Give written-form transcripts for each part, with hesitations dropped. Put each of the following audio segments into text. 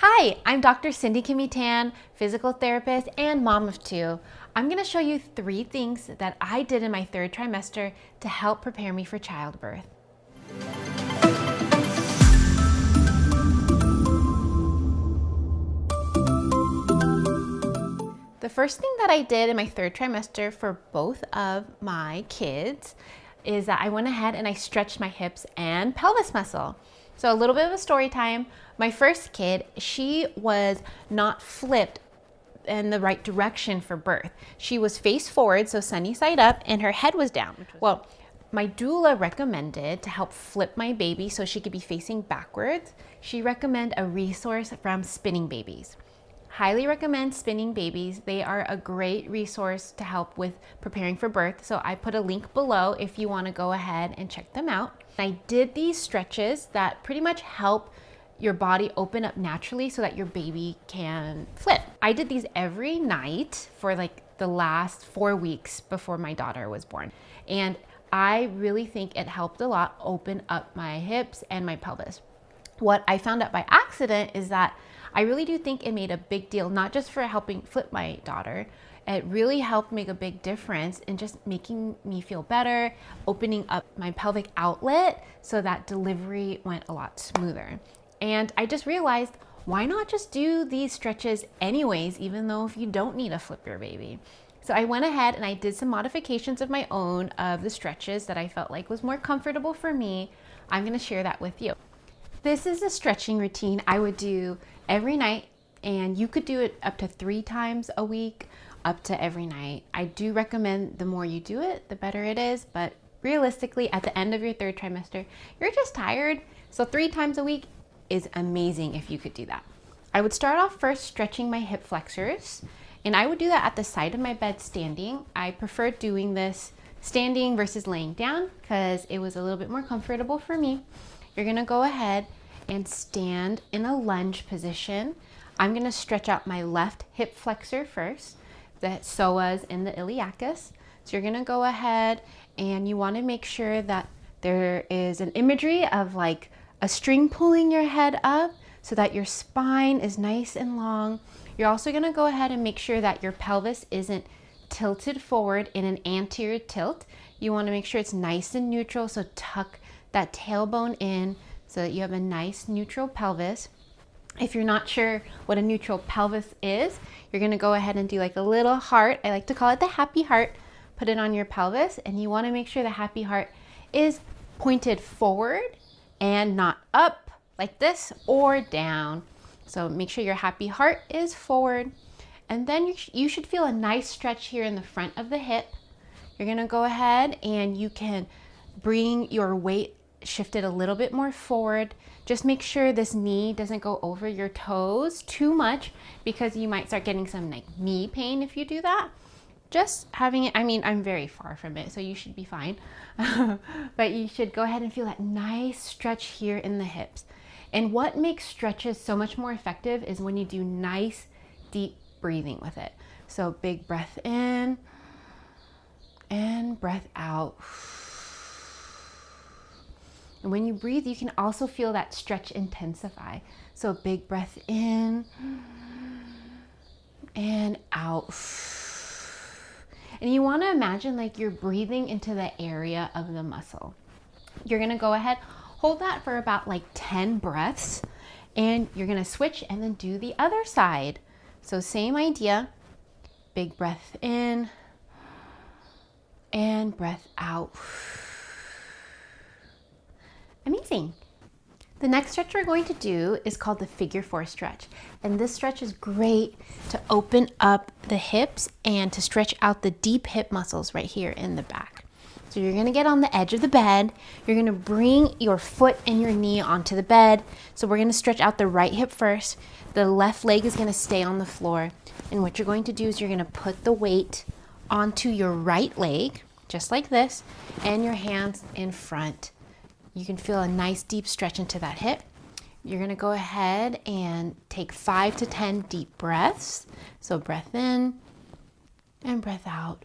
Hi, I'm Dr. Cindy Kimmy Tan, physical therapist and mom of two. I'm going to show you 3 things that I did in my 3rd trimester to help prepare me for childbirth. The first thing that I did in my 3rd trimester for both of my kids is that I went ahead and I stretched my hips and pelvis muscle. So a little bit of a story time. My first kid, she was not flipped in the right direction for birth. She was face forward, so sunny side up, and her head was down. Well, my doula recommended to help flip my baby so she could be facing backwards. She recommended a resource from Spinning Babies. Highly recommend Spinning Babies. They are a great resource to help with preparing for birth. So I put a link below if you want to go ahead and check them out. I did these stretches that pretty much help your body open up naturally so that your baby can flip. I did these every night for like the last 4 weeks before my daughter was born. And I really think it helped a lot open up my hips and my pelvis. What I found out by accident is that I really do think it made a big deal, not just for helping flip my daughter. It really helped make a big difference in just making me feel better, opening up my pelvic outlet so that delivery went a lot smoother. And I just realized, why not just do these stretches anyways, even though if you don't need to flip your baby? So I went ahead and I did some modifications of my own of the stretches that I felt like was more comfortable for me. I'm gonna share that with you. This is a stretching routine I would do every night, and you could do it up to 3 times a week, up to every night. I do recommend the more you do it, the better it is, but realistically, at the end of your 3rd trimester, you're just tired. So 3 times a week is amazing if you could do that. I would start off first stretching my hip flexors, and I would do that at the side of my bed standing. I prefer doing this standing versus laying down because it was a little bit more comfortable for me. You're gonna go ahead and stand in a lunge position. I'm gonna stretch out my left hip flexor first, the psoas and the iliacus. So you're gonna go ahead and you wanna make sure that there is an imagery of like a string pulling your head up so that your spine is nice and long. You're also gonna go ahead and make sure that your pelvis isn't tilted forward in an anterior tilt. You wanna make sure it's nice and neutral, so tuck that tailbone in so that you have a nice neutral pelvis. If you're not sure what a neutral pelvis is, you're gonna go ahead and do like a little heart. I like to call it the happy heart. Put it on your pelvis, and you wanna make sure the happy heart is pointed forward and not up like this or down. So make sure your happy heart is forward. And then you should feel a nice stretch here in the front of the hip. You're gonna go ahead and you can bring your weight shifted a little bit more forward. Just make sure this knee doesn't go over your toes too much because you might start getting some like knee pain if you do that. Just having it, I mean, I'm very far from it, so you should be fine. But you should go ahead and feel that nice stretch here in the hips. And what makes stretches so much more effective is when you do nice, deep breathing with it. So big breath in and breath out. And when you breathe, you can also feel that stretch intensify. So big breath in and out. And you want to imagine like you're breathing into the area of the muscle. You're going to go ahead, hold that for about like 10 breaths, and you're going to switch and then do the other side. So same idea, big breath in and breath out. Amazing. The next stretch we're going to do is called the figure 4 stretch. And this stretch is great to open up the hips and to stretch out the deep hip muscles right here in the back. So you're gonna get on the edge of the bed. You're gonna bring your foot and your knee onto the bed. So we're gonna stretch out the right hip first. The left leg is gonna stay on the floor. And what you're going to do is you're gonna put the weight onto your right leg, just like this, and your hands in front. You can feel a nice deep stretch into that hip. You're gonna go ahead and take 5 to 10 deep breaths. So breath in and breath out.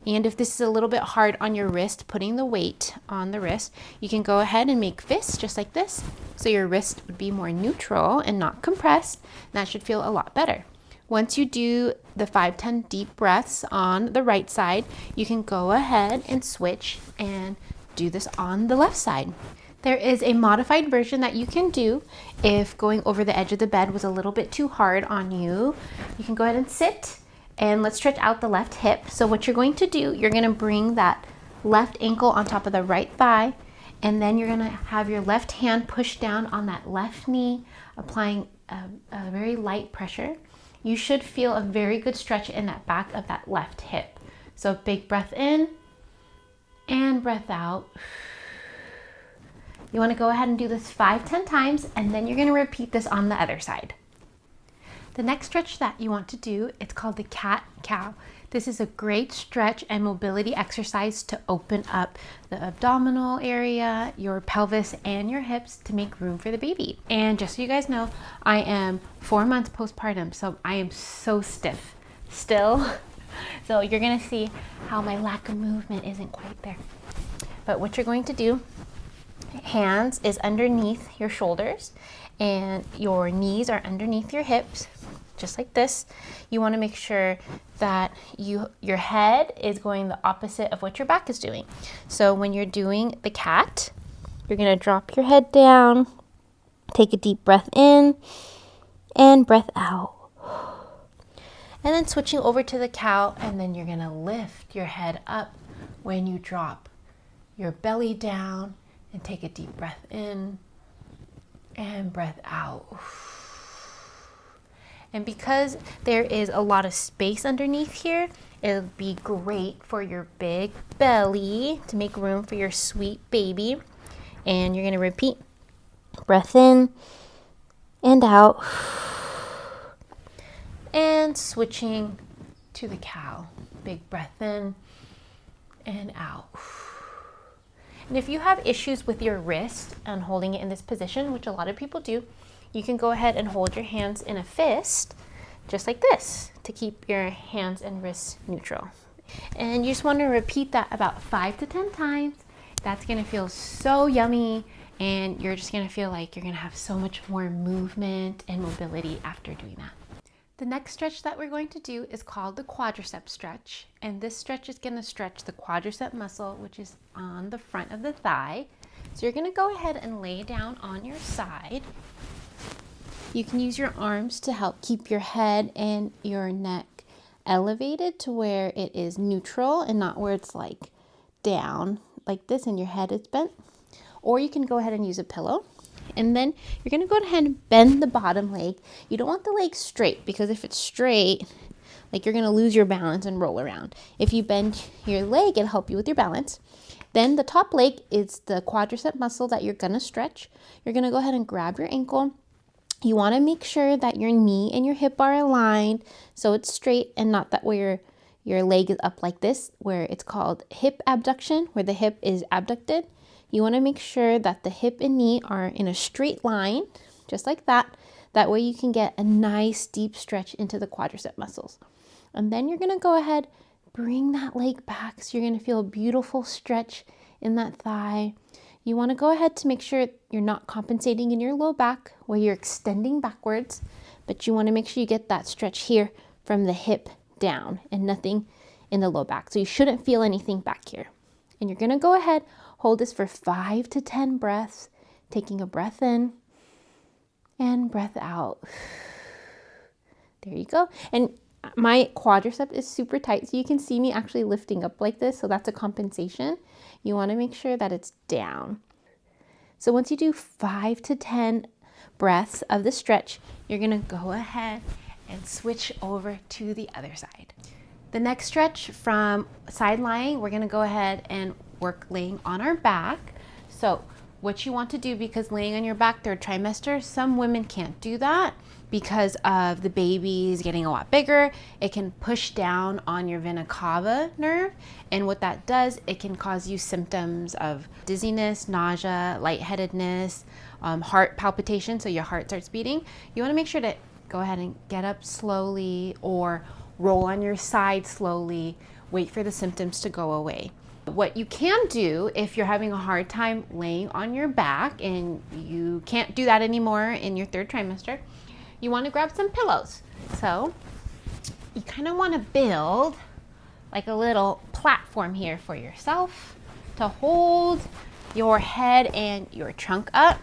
And if this is a little bit hard on your wrist, putting the weight on the wrist, you can go ahead and make fists just like this. So your wrist would be more neutral and not compressed. That should feel a lot better. Once you do the 5-10 deep breaths on the right side, you can go ahead and switch and do this on the left side. There is a modified version that you can do if going over the edge of the bed was a little bit too hard on you. You can go ahead and sit, and let's stretch out the left hip. So what you're going to do, you're going to bring that left ankle on top of the right thigh, and then you're going to have your left hand push down on that left knee, applying a very light pressure. You should feel a very good stretch in that back of that left hip. So big breath in and breath out. You want to go ahead and do this 5-10 times, and then you're going to repeat this on the other side. The next stretch that you want to do, it's called the cat-cow. This is a great stretch and mobility exercise to open up the abdominal area, your pelvis, and your hips to make room for the baby. And just so you guys know, I am 4 months postpartum, so I am so stiff still. So you're gonna see how my lack of movement isn't quite there. But what you're going to do, hands is underneath your shoulders and your knees are underneath your hips, just like this. You want to make sure that your head is going the opposite of what your back is doing. So when you're doing the cat, you're going to drop your head down, take a deep breath in and breath out. And then switching over to the cow, and then you're going to lift your head up when you drop your belly down and take a deep breath in and breath out. And because there is a lot of space underneath here, it'll be great for your big belly to make room for your sweet baby. And you're going to repeat, breath in and out. And switching to the cow, big breath in and out. And if you have issues with your wrist and holding it in this position, which a lot of people do, you can go ahead and hold your hands in a fist, just like this, to keep your hands and wrists neutral. And you just want to repeat that about 5-10 times. That's going to feel so yummy, and you're just going to feel like you're going to have so much more movement and mobility after doing that. The next stretch that we're going to do is called the quadricep stretch. And this stretch is going to stretch the quadricep muscle, which is on the front of the thigh. So you're going to go ahead and lay down on your side. You can use your arms to help keep your head and your neck elevated to where it is neutral and not where it's like down like this and your head is bent. Or you can go ahead and use a pillow. And then you're going to go ahead and bend the bottom leg. You don't want the leg straight, because if it's straight, like, you're going to lose your balance and roll around. If you bend your leg, it'll help you with your balance. Then the top leg is the quadricep muscle that you're going to stretch. You're going to go ahead and grab your ankle. You want to make sure that your knee and your hip are aligned so it's straight and not that where your leg is up like this, where it's called hip abduction, where the hip is abducted. You want to make sure that the hip and knee are in a straight line, just like that. That way you can get a nice deep stretch into the quadricep muscles. And then you're going to go ahead, bring that leg back, so you're going to feel a beautiful stretch in that thigh. You want to go ahead to make sure you're not compensating in your low back where you're extending backwards, but you want to make sure you get that stretch here from the hip down and nothing in the low back. So you shouldn't feel anything back here. And you're going to go ahead, hold this for 5-10 breaths, taking a breath in and breath out. There you go. And my quadricep is super tight, so you can see me actually lifting up like this. So that's a compensation. You want to make sure that it's down. So once you do 5-10 breaths of the stretch, you're going to go ahead and switch over to the other side. The next stretch from side lying, we're going to go ahead and work laying on our back. So what you want to do, because laying on your back third trimester, some women can't do that because of the babies getting a lot bigger. It can push down on your vena cava nerve, and what that does, it can cause you symptoms of dizziness, nausea, lightheadedness, heart palpitation, so your heart starts beating. You want to make sure to go ahead and get up slowly or roll on your side slowly wait for the symptoms to go away. What you can do if you're having a hard time laying on your back and you can't do that anymore in your third trimester, you want to grab some pillows. So you kind of want to build like a little platform here for yourself to hold your head and your trunk up.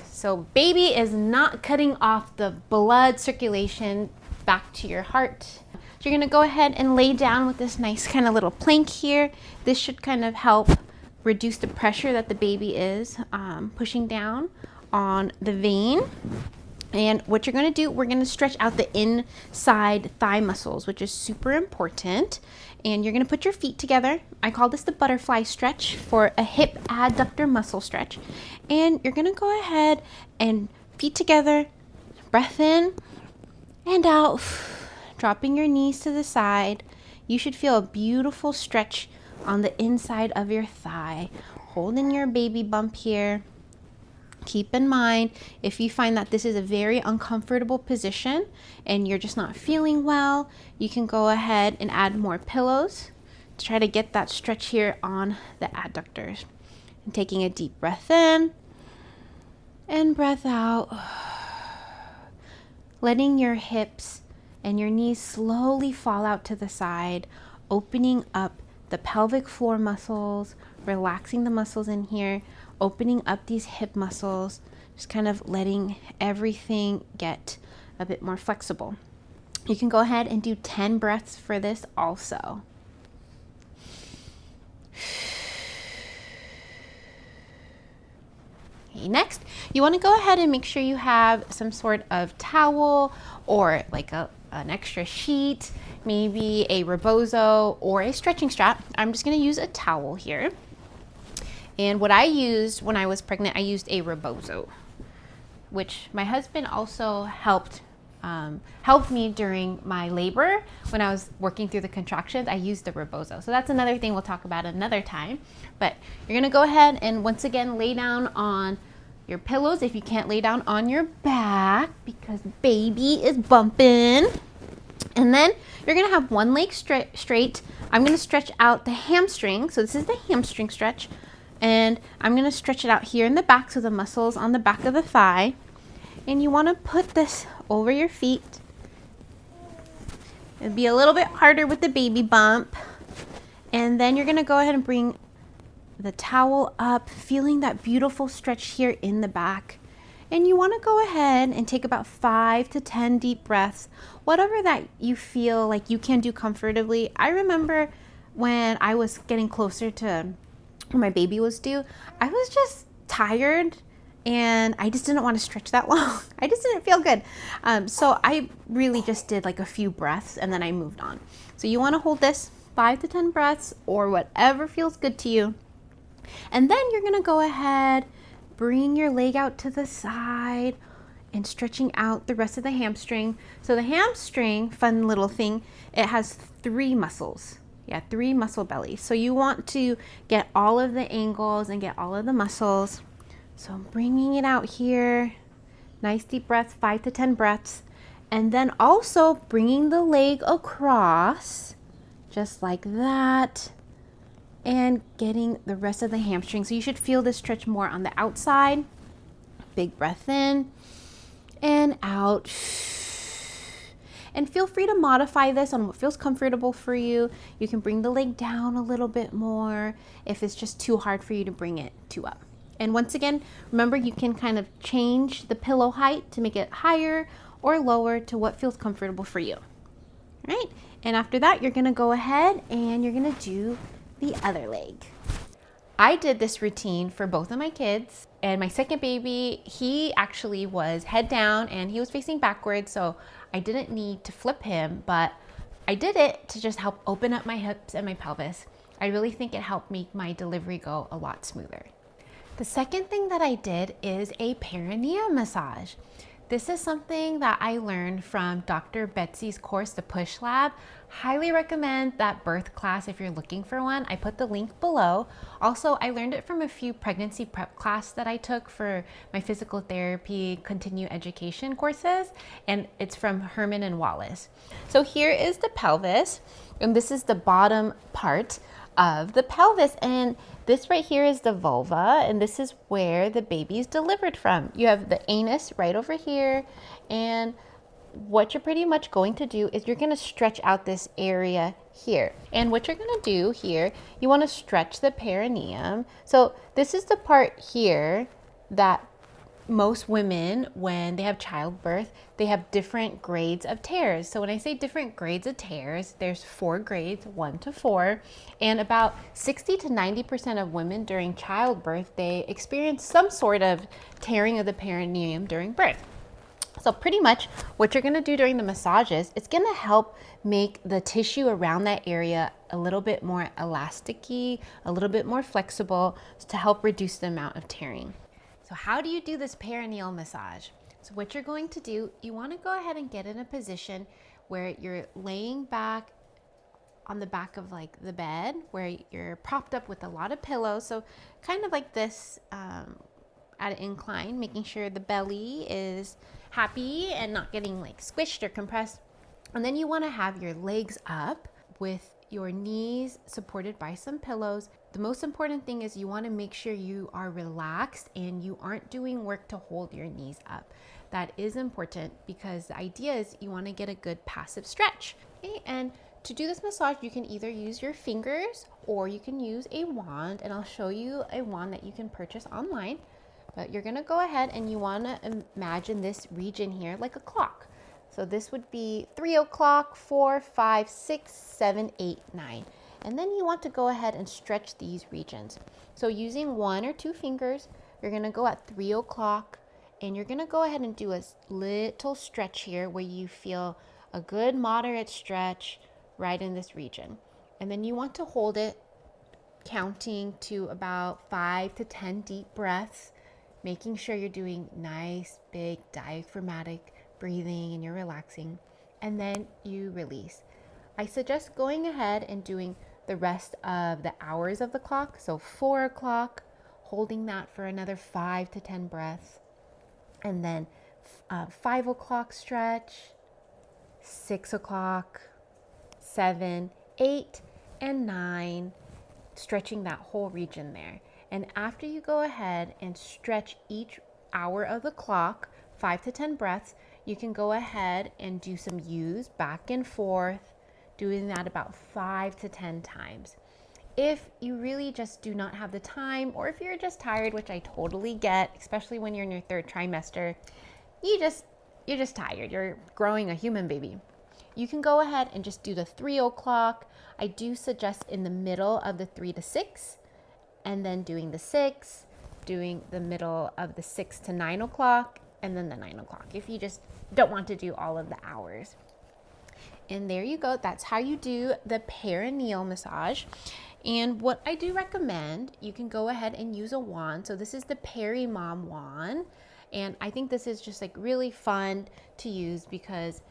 So baby is not cutting off the blood circulation back to your heart. So you're gonna go ahead and lay down with this nice kind of little plank here. This should kind of help reduce the pressure that the baby is pushing down on the vein. And what you're gonna do, we're gonna stretch out the inside thigh muscles, which is super important. And you're gonna put your feet together. I call this the butterfly stretch for a hip adductor muscle stretch. And you're gonna go ahead and feet together, breath in and out, dropping your knees to the side. You should feel a beautiful stretch on the inside of your thigh, holding your baby bump here. Keep in mind, if you find that this is a very uncomfortable position and you're just not feeling well, you can go ahead and add more pillows to try to get that stretch here on the adductors. And taking a deep breath in and breath out, letting your hips and your knees slowly fall out to the side, opening up the pelvic floor muscles, relaxing the muscles in here, opening up these hip muscles, just kind of letting everything get a bit more flexible. You can go ahead and do 10 breaths for this also. Okay, next, you want to go ahead and make sure you have some sort of towel or like an extra sheet, maybe a rebozo or a stretching strap. I'm just going to use a towel here. And what I used when I was pregnant, I used a rebozo, which my husband also helped me during my labor. When I was working through the contractions, I used the rebozo. So that's another thing we'll talk about another time. But you're gonna go ahead and once again lay down on your pillows if you can't lay down on your back because baby is bumping. And then you're gonna have one leg straight. I'm gonna stretch out the hamstring. So this is the hamstring stretch. And I'm gonna stretch it out here in the back, so the muscles on the back of the thigh. And you wanna put this over your feet. It'll be a little bit harder with the baby bump. And then you're gonna go ahead and bring the towel up, feeling that beautiful stretch here in the back. And you wanna go ahead and take about 5 to 10 deep breaths, whatever that you feel like you can do comfortably. I remember when I was getting closer to when my baby was due, I was just tired and I just didn't want to stretch that long. I just didn't feel good. So I really just did like a few breaths and then I moved on. So you want to hold this 5 to 10 breaths or whatever feels good to you. And then you're going to go ahead, bring your leg out to the side and stretching out the rest of the hamstring. So the hamstring, fun little thing, it has 3 muscles. Yeah, 3 muscle bellies. So you want to get all of the angles and get all of the muscles. So I'm bringing it out here. Nice deep breaths, 5 to 10 breaths. And then also bringing the leg across, just like that. And getting the rest of the hamstring. So you should feel this stretch more on the outside. Big breath in and out. And feel free to modify this on what feels comfortable for you. You can bring the leg down a little bit more if it's just too hard for you to bring it too up. And once again, remember you can kind of change the pillow height to make it higher or lower to what feels comfortable for you. All right? And after that, you're gonna go ahead and you're gonna do the other leg. I did this routine for both of my kids, and my second baby, he actually was head down and he was facing backwards, so I didn't need to flip him, but I did it to just help open up my hips and my pelvis. I really think it helped make my delivery go a lot smoother. The second thing that I did is a perineal massage. This is something that I learned from Dr. Betsy's course, the Push Lab. Highly recommend that birth class if you're looking for one. I put the link below. Also, I learned it from a few pregnancy prep class that I took for my physical therapy continue education courses, and it's from Herman and Wallace. So here is the pelvis, and this is the bottom part of the pelvis, and this right here is the vulva, and this is where the baby is delivered from. You have the anus right over here, and what you're pretty much going to do is you're going to stretch out this area here. And what you're going to do here, you want to stretch the perineum. So this is the part here that most women, when they have childbirth, they have different grades of tears. So when I say different grades of tears, there's 4 grades, 1 to 4, and about 60 to 90% of women during childbirth, they experience some sort of tearing of the perineum during birth. So pretty much what you're going to do during the massages, it's going to help make the tissue around that area a little bit more elasticy, a little bit more flexible to help reduce the amount of tearing. So how do you do this perineal massage? So what you're going to do, you want to go ahead and get in a position where you're laying back on the back of like the bed, where you're propped up with a lot of pillows. So kind of like this at an incline, making sure the belly is happy and not getting like squished or compressed. And then you want to have your legs up with your knees supported by some pillows. The most important thing is you want to make sure you are relaxed and you aren't doing work to hold your knees up. That is important because the idea is you want to get a good passive stretch. Okay? And to do this massage, you can either use your fingers or you can use a wand, and I'll show you a wand that you can purchase online. But you're going to go ahead and you want to imagine this region here like a clock. So this would be 3 o'clock, 4, 5, 6, 7, 8, 9. And then you want to go ahead and stretch these regions. So using 1 or 2 fingers, you're going to go at 3 o'clock and you're going to go ahead and do a little stretch here where you feel a good moderate stretch right in this region. And then you want to hold it, counting to about 5 to 10 deep breaths, making sure you're doing nice, big diaphragmatic breathing and you're relaxing, and then you release. I suggest going ahead and doing the rest of the hours of the clock. So 4 o'clock, holding that for another 5 to 10 breaths, and then 5 o'clock stretch, 6 o'clock, 7, 8, and 9, stretching that whole region there. And after you go ahead and stretch each hour of the clock, 5 to 10 breaths, you can go ahead and do some U's back and forth, doing that about 5 to 10 times. If you really just do not have the time, or if you're just tired, which I totally get, especially when you're in your 3rd trimester, you're just tired. You're growing a human baby. You can go ahead and just do the 3 o'clock. I do suggest in the middle of the 3 to 6, and then doing the 6, doing the middle of the 6 to 9 o'clock, and then the 9 o'clock, if you just don't want to do all of the hours. And there you go. That's how you do the perineal massage. And what I do recommend, you can go ahead and use a wand. So this is the Perimom wand. And I think this is just like really fun to use because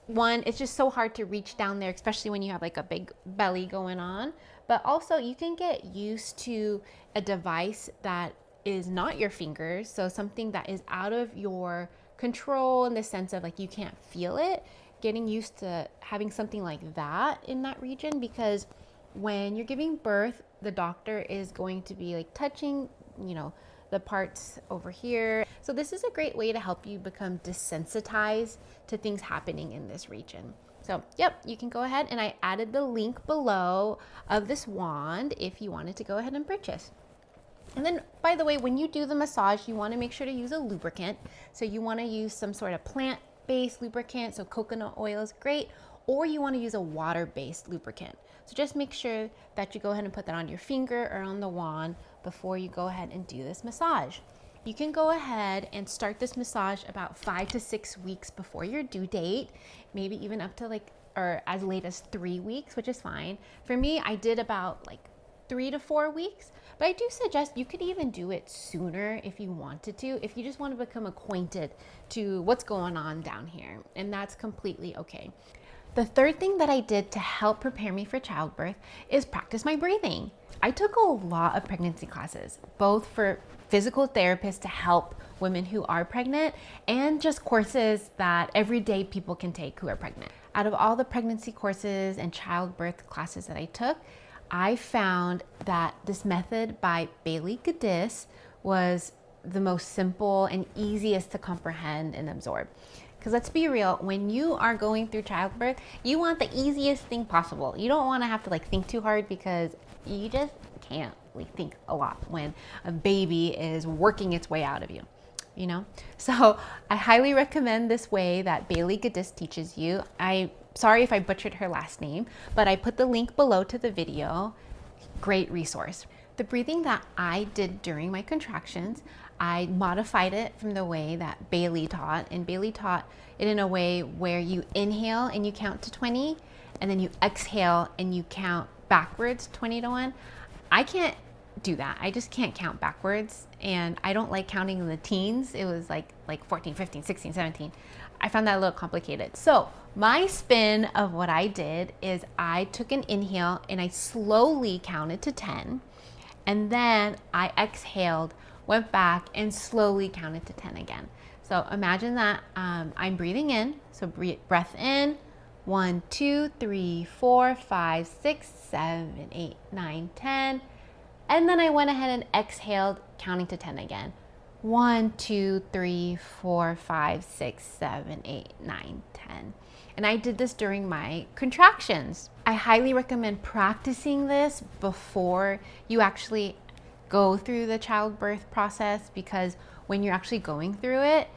one, it's just so hard to reach down there, especially when you have like a big belly going on. But also you can get used to a device that is not your fingers. So something that is out of your control in the sense of like you can't feel it. Getting used to having something like that in that region, because when you're giving birth, the doctor is going to be like touching, the parts over here. So this is a great way to help you become desensitized to things happening in this region. So, yep, you can go ahead, and I added the link below of this wand if you wanted to go ahead and purchase. And then, by the way, when you do the massage, you want to make sure to use a lubricant. So you want to use some sort of plant-based lubricant, so coconut oil is great, or you want to use a water-based lubricant. So just make sure that you go ahead and put that on your finger or on the wand before you go ahead and do this massage. You can go ahead and start this massage about 5 to 6 weeks before your due date, maybe even up to or as late as 3 weeks, which is fine. For me, I did about 3 to 4 weeks, but I do suggest you could even do it sooner if you wanted to, if you just want to become acquainted to what's going on down here, and that's completely okay. The third thing that I did to help prepare me for childbirth is practice my breathing. I took a lot of pregnancy classes, both for physical therapists to help women who are pregnant and just courses that everyday people can take who are pregnant. Out of all the pregnancy courses and childbirth classes that I took, I found that this method by Bailey Gaddis was the most simple and easiest to comprehend and absorb. Because let's be real, when you are going through childbirth, you want the easiest thing possible. You don't want to have to think too hard, because you just can't think a lot when a baby is working its way out of you, you know? So I highly recommend this way that Bailey Gaddis teaches you. Sorry if I butchered her last name, but I put the link below to the video. Great resource. The breathing that I did during my contractions, I modified it from the way that Bailey taught, and Bailey taught it in a way where you inhale and you count to 20, and then you exhale and you count backwards 20 to 1. I can't do that. I just can't count backwards, and I don't like counting in the teens. It was like 14, 15, 16, 17. I found that a little complicated. So my spin of what I did is I took an inhale and I slowly counted to 10, and then I exhaled, went back, and slowly counted to 10 again. So imagine that I'm breathing in. So breath in, 1, 2, 3, 4, 5, 6, 7, 8, 9, 10. And then I went ahead and exhaled, counting to 10 again. 1, 2, 3, 4, 5, 6, 7, 8, 9, 10. And I did this during my contractions. I highly recommend practicing this before you actually go through the childbirth process, because when you're actually going through it,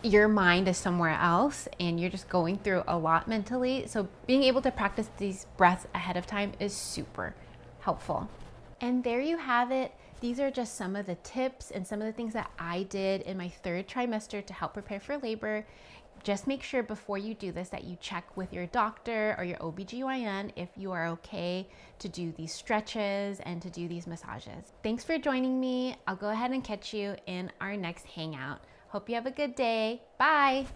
your mind is somewhere else and you're just going through a lot mentally. So being able to practice these breaths ahead of time is super helpful. And there you have it. These are just some of the tips and some of the things that I did in my third trimester to help prepare for labor. Just make sure before you do this that you check with your doctor or your OBGYN if you are okay to do these stretches and to do these massages. Thanks for joining me. I'll go ahead and catch you in our next hangout. Hope you have a good day. Bye.